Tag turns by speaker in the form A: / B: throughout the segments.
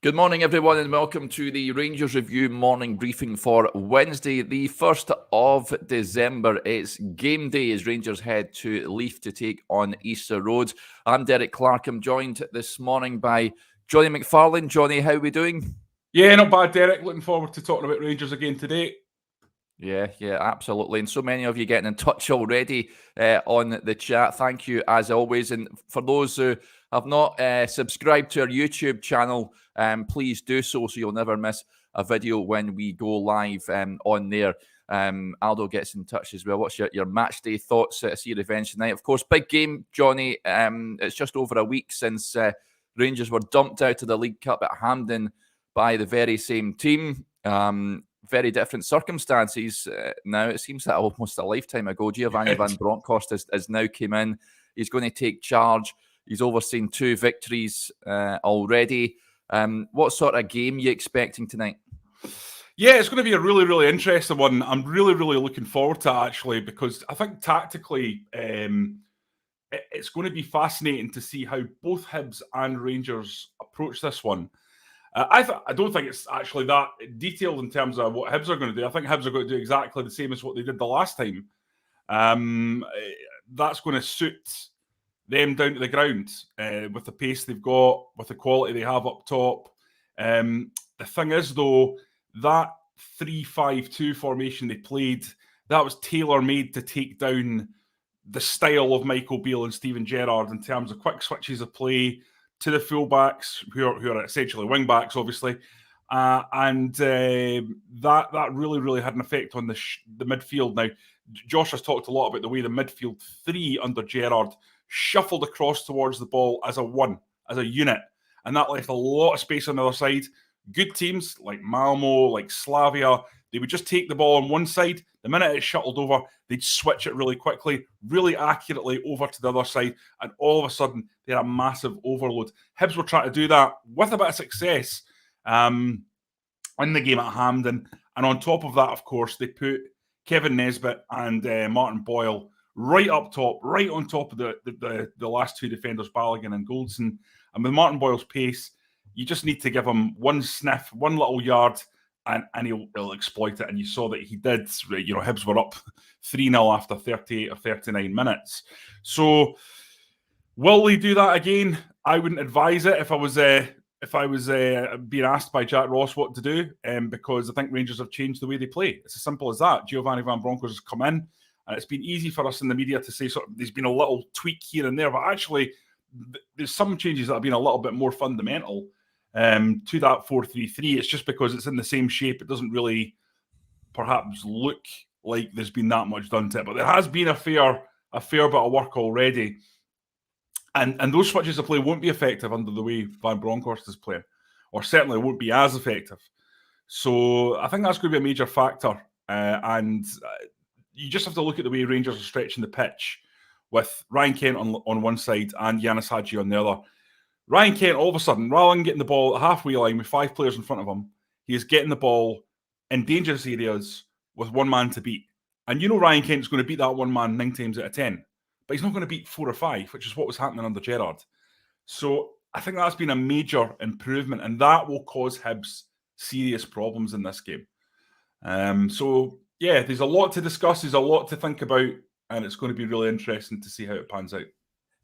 A: Good morning, everyone, and welcome to the Rangers Review morning briefing for Wednesday, the 1st of December. It's game day as Rangers head to Leith to take on Easter Road. I'm Derek Clark. I'm joined this morning by Jonny McFarlane. Johnny, how are we doing?
B: Yeah, not bad, Derek. Looking forward to talking about Rangers again today.
A: Yeah, absolutely. And so many of you getting in touch already on the chat. Thank you, as always. And for those who have not subscribed to our YouTube channel, please do so you'll never miss a video when we go live on there. Aldo gets in touch as well. What's your match day thoughts? See your revenge tonight. Of course, big game, Johnny. It's just over a week since Rangers were dumped out of the League Cup at Hampden by the very same team. Very different circumstances now. It seems that almost a lifetime ago. Giovanni Van Bronckhorst has now came in. He's going to take charge. He's overseen 2 victories already. What sort of game are you expecting tonight?
B: Yeah, it's going to be a really, really interesting one. I'm really, really looking forward to it, actually, because I think tactically it's going to be fascinating to see how both Hibs and Rangers approach this one. I don't think it's actually that detailed in terms of what Hibs are going to do. I think Hibs are going to do exactly the same as what they did the last time. That's going to suit them down to the ground with the pace they've got, with the quality they have up top. The thing is, though, that 3-5-2 formation they played, that was tailor-made to take down the style of Michael Beale and Steven Gerrard in terms of quick switches of play to the fullbacks, who are essentially wing-backs, obviously. And that really, really had an effect on the midfield. Now, Josh has talked a lot about the way the midfield 3 under Gerrard shuffled across towards the ball as a unit. And that left a lot of space on the other side. Good teams like Malmo, like Slavia, they would just take the ball on one side. The minute it shuttled over, they'd switch it really quickly, really accurately over to the other side. And all of a sudden, they had a massive overload. Hibs were trying to do that with a bit of success in the game at Hampden. And on top of that, of course, they put Kevin Nesbitt and Martin Boyle right up top, right on top of the last 2 defenders, Balogun and Goldson. And with Martin Boyle's pace, you just need to give him one sniff, one little yard, and he'll exploit it. And you saw that he did. You know, Hibs were up 3-0 after 38 or 39 minutes. So will they do that again? I wouldn't advise it if I was being asked by Jack Ross what to do, because I think Rangers have changed the way they play. It's as simple as that. Giovanni Van Bronckhorst has come in, and it's been easy for us in the media to say sort of there's been a little tweak here and there, but actually there's some changes that have been a little bit more fundamental to that 4-3-3. It's just because it's in the same shape, it doesn't really perhaps look like there's been that much done to it, but there has been a fair bit of work already. And those switches of play won't be effective under the way Van Bronckhorst is playing, or certainly won't be as effective. So I think that's going to be a major factor. And you just have to look at the way Rangers are stretching the pitch with Ryan Kent on one side and Yanis Hadji on the other. Ryan Kent, all of a sudden, rather than getting the ball at the halfway line with 5 players in front of him, he is getting the ball in dangerous areas with one man to beat. And you know Ryan Kent's going to beat that one man 9 times out of 10. But he's not going to beat 4 or 5, which is what was happening under Gerrard. So I think that's been a major improvement, and that will cause Hibs serious problems in this game. So, yeah, there's a lot to discuss. There's a lot to think about, and it's going to be really interesting to see how it pans out.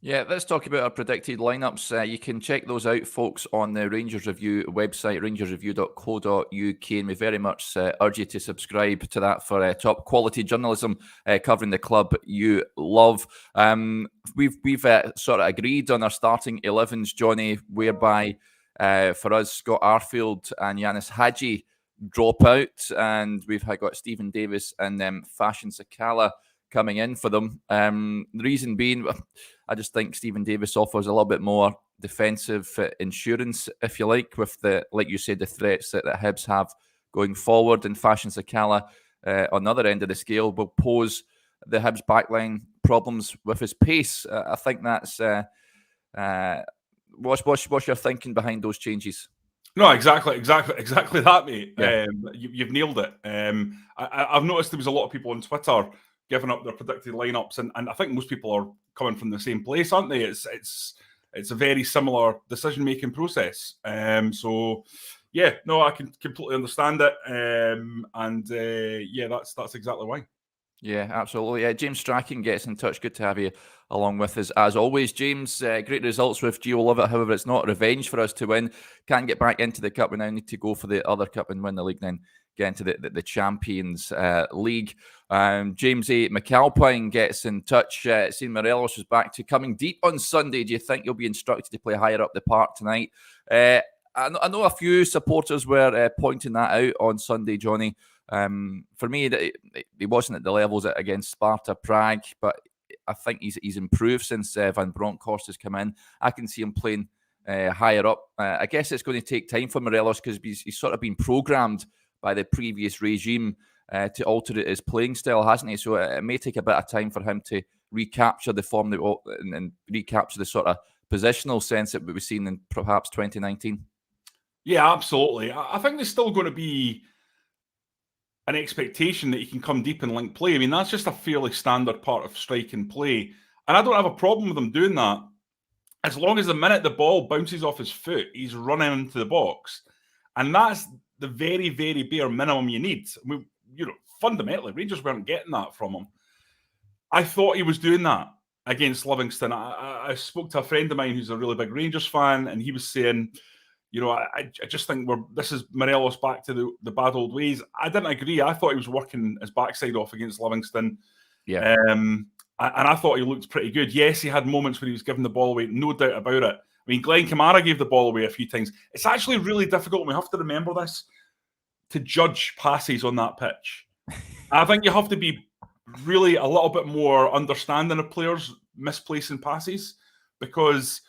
A: Yeah, let's talk about our predicted lineups. You can check those out, folks, on the Rangers Review website, rangersreview.co.uk, and we very much urge you to subscribe to that for top quality journalism covering the club you love. We've sort of agreed on our starting 11s, Johnny, whereby for us, Scott Arfield and Yanis Hadji drop out, and we've got Stephen Davis and Fashion Sakala coming in for them. The reason being, I just think Stephen Davis offers a little bit more defensive insurance, if you like, with like you said, the threats that Hibs have going forward. And Fashion Sakala, on the other end of the scale, will pose the Hibs backline problems with his pace. I think that's what's your thinking behind those changes?
B: No, exactly that, mate.
A: Yeah.
B: You've nailed it. I've noticed there was a lot of people on Twitter giving up their predicted lineups, and I think most people are coming from the same place, aren't they? It's it's a very similar decision-making process. So, yeah, no, I can completely understand it. Yeah, that's exactly why.
A: Yeah, absolutely. James Strachan gets in touch. Good to have you along with us as always. James, great results with Gio. Love it. However, it's not revenge for us to win. Can't get back into the cup. We now need to go for the other cup and win the league, then get into the Champions League. James A. McAlpine gets in touch. Seeing Morelos was back to coming deep on Sunday. Do you think you'll be instructed to play higher up the park tonight? I know a few supporters were pointing that out on Sunday, Johnny. For me, he wasn't at the levels against Sparta Prague, but I think he's improved since Van Bronckhorst has come in. I can see him playing higher up. I guess it's going to take time for Morelos because he's sort of been programmed by the previous regime to alter his playing style, hasn't he? So it may take a bit of time for him to recapture the form and recapture the sort of positional sense that we've seen in perhaps 2019. Yeah,
B: absolutely. I think there's still going to be an expectation that he can come deep and link play. I mean, that's just a fairly standard part of strike and play. And I don't have a problem with him doing that. As long as the minute the ball bounces off his foot, he's running into the box. And that's the very, very bare minimum you need. Fundamentally, Rangers weren't getting that from him. I thought he was doing that against Livingston. I spoke to a friend of mine who's a really big Rangers fan, and he was saying, I just think this is Morelos back to the bad old ways. I didn't agree. I thought he was working his backside off against Livingston.
A: Yeah.
B: And I thought he looked pretty good. Yes, he had moments where he was giving the ball away, no doubt about it. I mean, Glenn Kamara gave the ball away a few times. It's actually really difficult, and we have to remember this, to judge passes on that pitch. I think you have to be really a little bit more understanding of players misplacing passes, because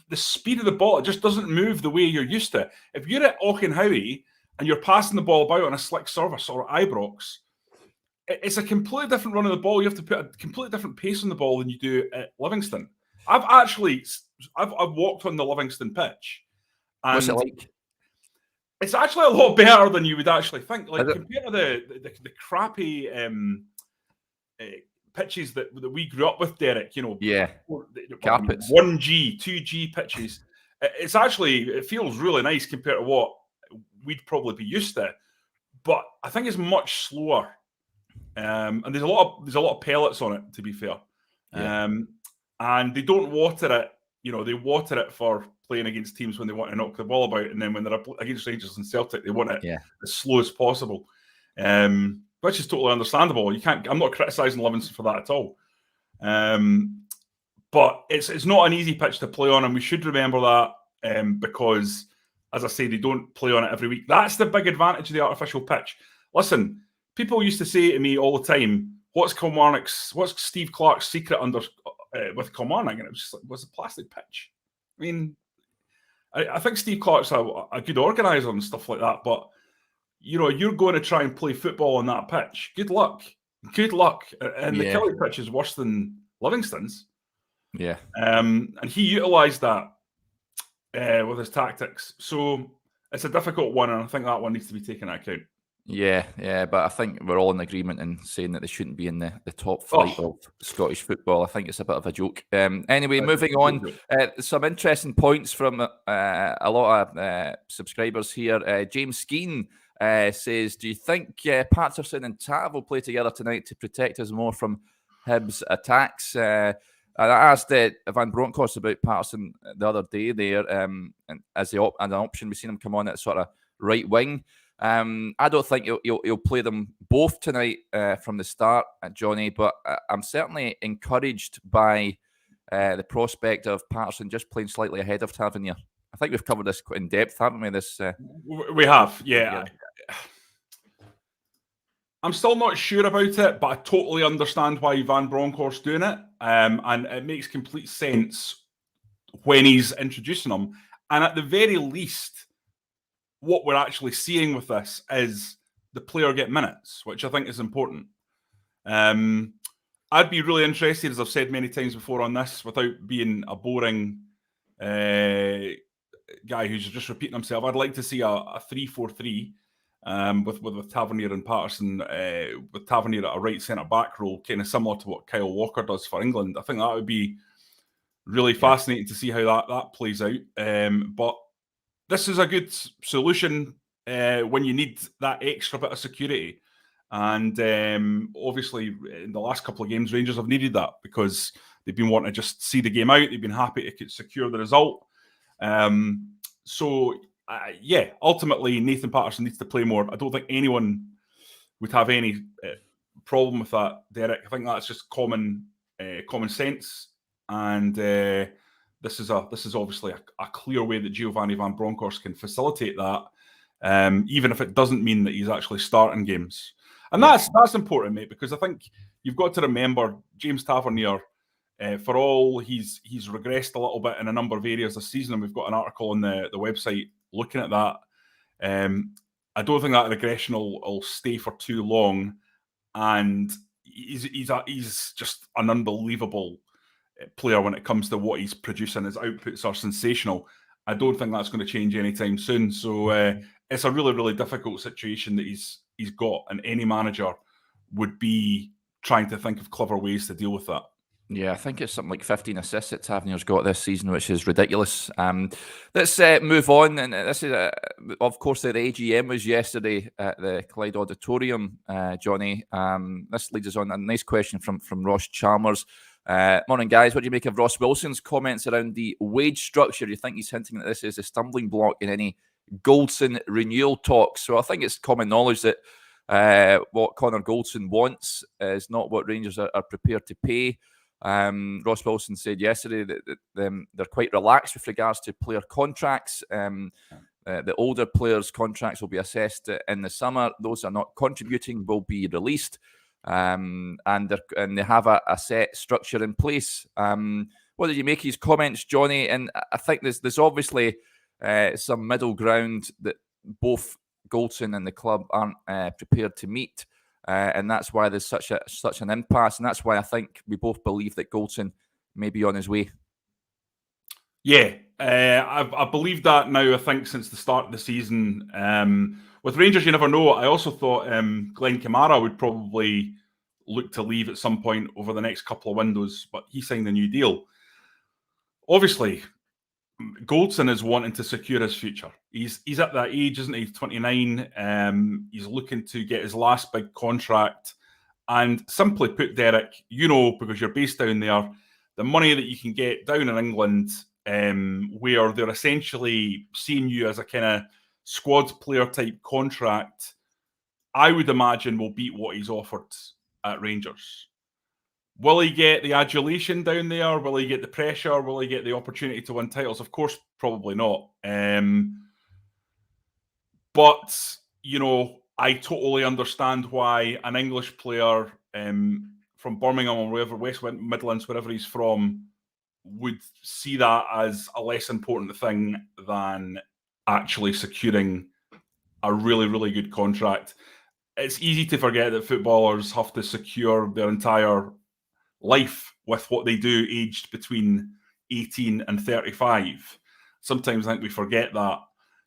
B: the speed of the ball, it just doesn't move the way you're used to. If you're at Auchenhowie and you're passing the ball about on a slick service or Ibrox, it's a completely different run of the ball. You have to put a completely different pace on the ball than you do at Livingston. I've walked on the Livingston pitch. And
A: what's it like?
B: It's actually a lot better than you would actually think. Like, compared to the crappy pitches that we grew up with, Derek,
A: yeah,
B: 1G, 2G pitches. It feels really nice compared to what we'd probably be used to, but I think it's much slower. And there's a lot of pellets on it, to be fair.
A: Yeah.
B: And they don't water it. They water it for playing against teams when they want to knock the ball about, and then when they're against Rangers and Celtic, they want it as slow as possible. Which is totally understandable. I'm not criticising Livingston for that at all. But it's not an easy pitch to play on, and we should remember that because, as I say, they don't play on it every week. That's the big advantage of the artificial pitch. Listen, people used to say to me all the time, what's Steve Clark's secret with Kilmarnock? And it was just like, what's a plastic pitch? I mean, I think Steve Clark's a good organiser and stuff like that, but you're going to try and play football on that pitch. Good luck. And the Kelly pitch is worse than Livingston's.
A: Yeah.
B: And he utilised that with his tactics. So it's a difficult one, and I think that one needs to be taken into account.
A: Yeah, but I think we're all in agreement in saying that they shouldn't be in the top flight of Scottish football. I think it's a bit of a joke. Anyway, moving on, some interesting points from a lot of subscribers here. James Skeen says, do you think Patterson and Tav will play together tonight to protect us more from Hibs attacks? And I asked Van Bronckhorst about Patterson the other day there, and as an option, we've seen him come on at sort of right wing. I don't think he'll play them both tonight from the start, Johnny, but I'm certainly encouraged by the prospect of Patterson just playing slightly ahead of Tavernier. I think we've covered this quite in depth, haven't we?
B: We have, yeah. I'm still not sure about it, but I totally understand why Van Bronckhorst's doing it, and it makes complete sense when he's introducing them. And at the very least, what we're actually seeing with this is the player get minutes, which I think is important. I'd be really interested, as I've said many times before on this, without being a boring guy who's just repeating himself, I'd like to see a 3-4-3 with Tavernier and Patterson, with Tavernier at a right centre-back role, kind of similar to what Kyle Walker does for England. I think that would be Really fascinating to see how that plays out. But this is a good solution when you need that extra bit of security. And obviously, in the last couple of games, Rangers have needed that because they've been wanting to just see the game out. They've been happy to secure the result. Ultimately, Nathan Patterson needs to play more. I don't think anyone would have any problem with that, Derek. I think that's just common sense. And this is obviously a clear way that Giovanni Van Bronckhorst can facilitate that, even if it doesn't mean that he's actually starting games. And that's important, mate, because I think you've got to remember James Tavernier, for all he's regressed a little bit in a number of areas this season, and we've got an article on the website looking at that. I don't think that regression will stay for too long, and he's just an unbelievable player when it comes to what he's producing. His outputs are sensational. I don't think that's going to change anytime soon. So it's a really, really difficult situation that he's got, and any manager would be trying to think of clever ways to deal with that.
A: Yeah, I think it's something like 15 assists that Tavernier's got this season, which is ridiculous. Let's move on. And this is, of course, the AGM was yesterday at the Clyde Auditorium, Johnny. This leads us on a nice question from Ross Chalmers. Morning, guys. What do you make of Ross Wilson's comments around the wage structure? Do you think he's hinting that this is a stumbling block in any Goldson renewal talks? So I think it's common knowledge that what Connor Goldson wants is not what Rangers are prepared to pay. Ross Wilson said yesterday that they're quite relaxed with regards to player contracts. The older players' contracts will be assessed in the summer. Those are not contributing will be released, and they have a set structure in place. What did you make of his comments, Johnny? And I think there's obviously some middle ground that both Goldson and the club aren't prepared to meet. And that's why there's such an impasse, and that's why I think we both believe that Goldson may be on his way.
B: Yeah, I believe that now. I think since the start of the season, with Rangers, you never know. I also thought Glenn Kamara would probably look to leave at some point over the next couple of windows, but he signed a new deal. Obviously, Goldson is wanting to secure his future. He's at that age, isn't he? He's 29. He's looking to get his last big contract. And simply put, Derek, because you're based down there, the money that you can get down in England, where they're essentially seeing you as a kind of squad player type contract, I would imagine will beat what he's offered at Rangers. Will he get the adulation down there? Will he get the pressure? Will he get the opportunity to win titles? Of course, probably not. But, I totally understand why an English player from Birmingham or wherever, West Midlands, wherever he's from, would see that as a less important thing than actually securing a really, really good contract. It's easy to forget that footballers have to secure their entire life with what they do aged between 18 and 35. Sometimes I think we forget that,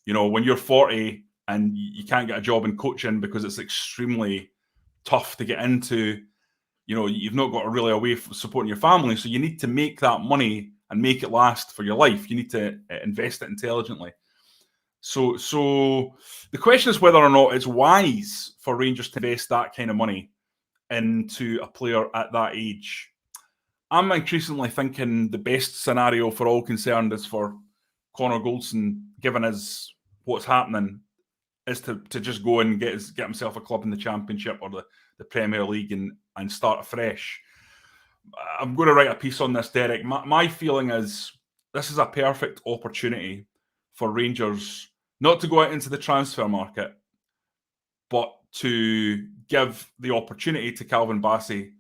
B: when you're 40 and you can't get a job in coaching because it's extremely tough to get into, you've not got really a way of supporting your family. So you need to make that money and make it last for your life. You need to invest it intelligently. So the question is whether or not it's wise for Rangers to invest that kind of money into a player at that age. I'm increasingly thinking the best scenario for all concerned is for Connor Goldson, given what's happening, is to just go and get himself a club in the Championship or the Premier League and start afresh. I'm going to write a piece on this, Derek. My feeling is this is a perfect opportunity for Rangers not to go out into the transfer market, but to give the opportunity to Calvin Bassey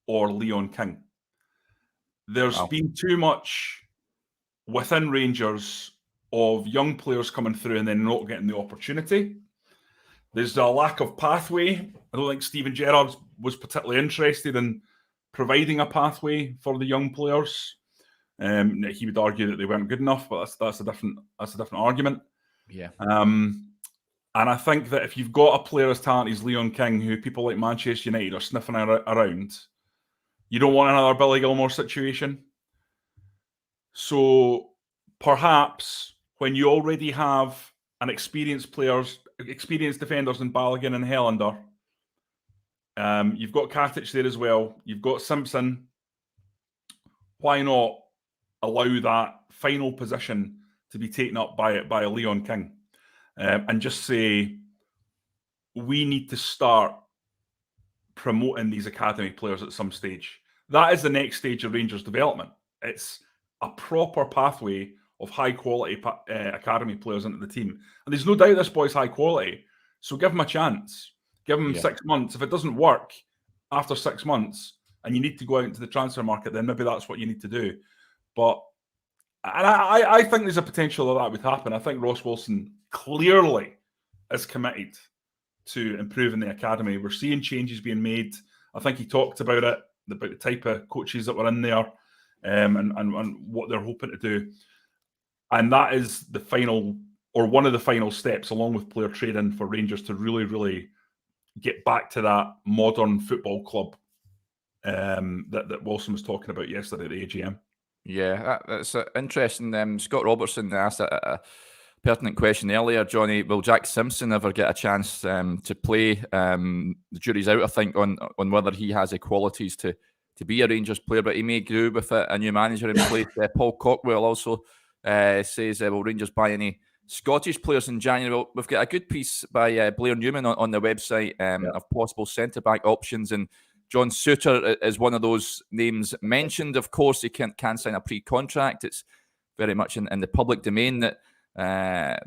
B: or Leon King. There's been too much within Rangers of young players coming through and then not getting the opportunity. There's a lack of pathway. I don't think Steven Gerrard was particularly interested in providing a pathway for the young players. He would argue that they weren't good enough, but that's a different argument.
A: Yeah.
B: And I think that if you've got a player as talented as Leon King, who people like Manchester United are sniffing around, you don't want another Billy Gilmore situation. So perhaps when you already have an experienced defenders in Balogun and Helander, you've got Katic there as well. You've got Simpson. Why not allow that final position to be taken up by a Leon King, and just say we need to start promoting these academy players at some stage. That is the next stage of Rangers development. It's a proper pathway of high quality academy players into the team, and there's no doubt this boy's high quality. So give him a chance. Give him 6 months. If it doesn't work after 6 months, and you need to go out into the transfer market, then maybe that's what you need to do. But I think there's a potential that would happen. I think Ross Wilson clearly is committed to improving the academy. We're seeing changes being made. I think he talked about it, about the type of coaches that were in there, and what they're hoping to do. And that is the final, or one of the final steps, along with player trading, for Rangers to really, really get back to that modern football club that Wilson was talking about yesterday at the AGM.
A: Yeah, that's interesting. Scott Robertson asked a pertinent question earlier, Johnny. Will Jack Simpson ever get a chance to play? The jury's out, I think, on whether he has the qualities to be a Rangers player, but he may do with a new manager in place. Paul Cockwell also says, will Rangers buy any Scottish players in January? Well, we've got a good piece by Blair Newman on the website of possible centre-back options, and John Souttar is one of those names mentioned. Of course, he can sign a pre-contract. It's very much in the public domain that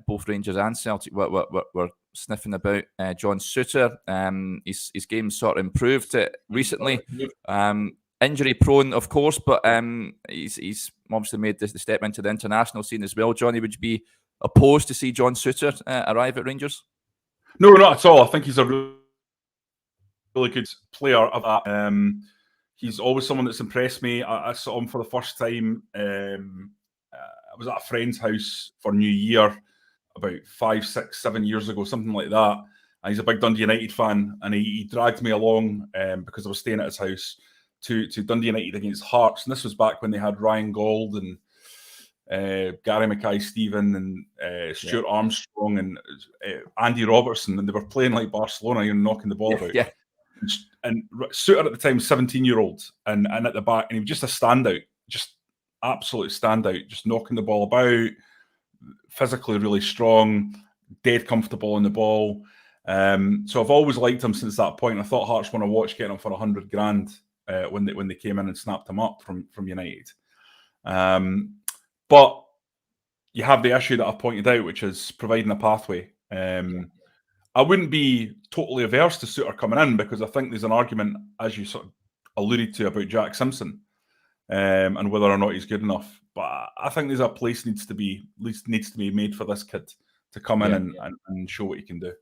A: both Rangers and Celtic were sniffing about John Souttar. His game sort of improved recently. Injury-prone, of course, but he's obviously made the step into the international scene as well. Johnny, would you be opposed to see John Souttar arrive at Rangers?
B: No, not at all. I think he's a really good player of that. He's always someone that's impressed me. I saw him for the first time. I was at a friend's house for New Year about 5, 6, 7 years ago, something like that. And he's a big Dundee United fan, and he dragged me along because I was staying at his house to Dundee United against Hearts. And this was back when they had Ryan Gauld and Gary Mackay-Steven and Stuart Armstrong and Andy Robertson, and they were playing like Barcelona, knocking the ball about.
A: Yeah.
B: And Souttar at the time, 17-year-old, and at the back, and he was just a standout, just absolute standout, just knocking the ball about, physically really strong, dead comfortable on the ball. So I've always liked him since that point. I thought Hearts won a watch getting him for $100,000 when they came in and snapped him up from United. But you have the issue that I've pointed out, which is providing a pathway. I wouldn't be totally averse to Souttar coming in, because I think there's an argument, as you sort of alluded to, about Jack Simpson and whether or not he's good enough. But I think there's a place needs to be made for this kid to come in and show what he can do.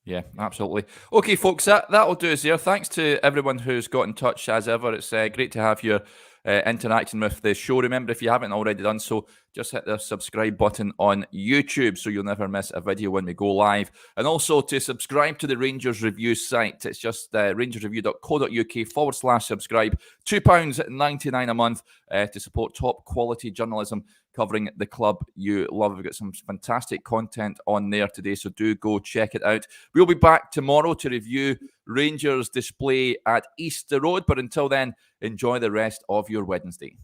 A: Yeah, absolutely. Okay, folks, that'll do us there. Thanks to everyone who's got in touch as ever. It's great to have your interacting with the show. Remember, if you haven't already done so, just hit the subscribe button on YouTube so you'll never miss a video when we go live. And also to subscribe to the Rangers Review site. It's just rangersreview.co.uk/subscribe. £2.99 a month to support top quality journalism covering the club you love. We've got some fantastic content on there today, so do go check it out. We'll be back tomorrow to review Rangers' display at Easter Road, but until then, enjoy the rest of your Wednesday.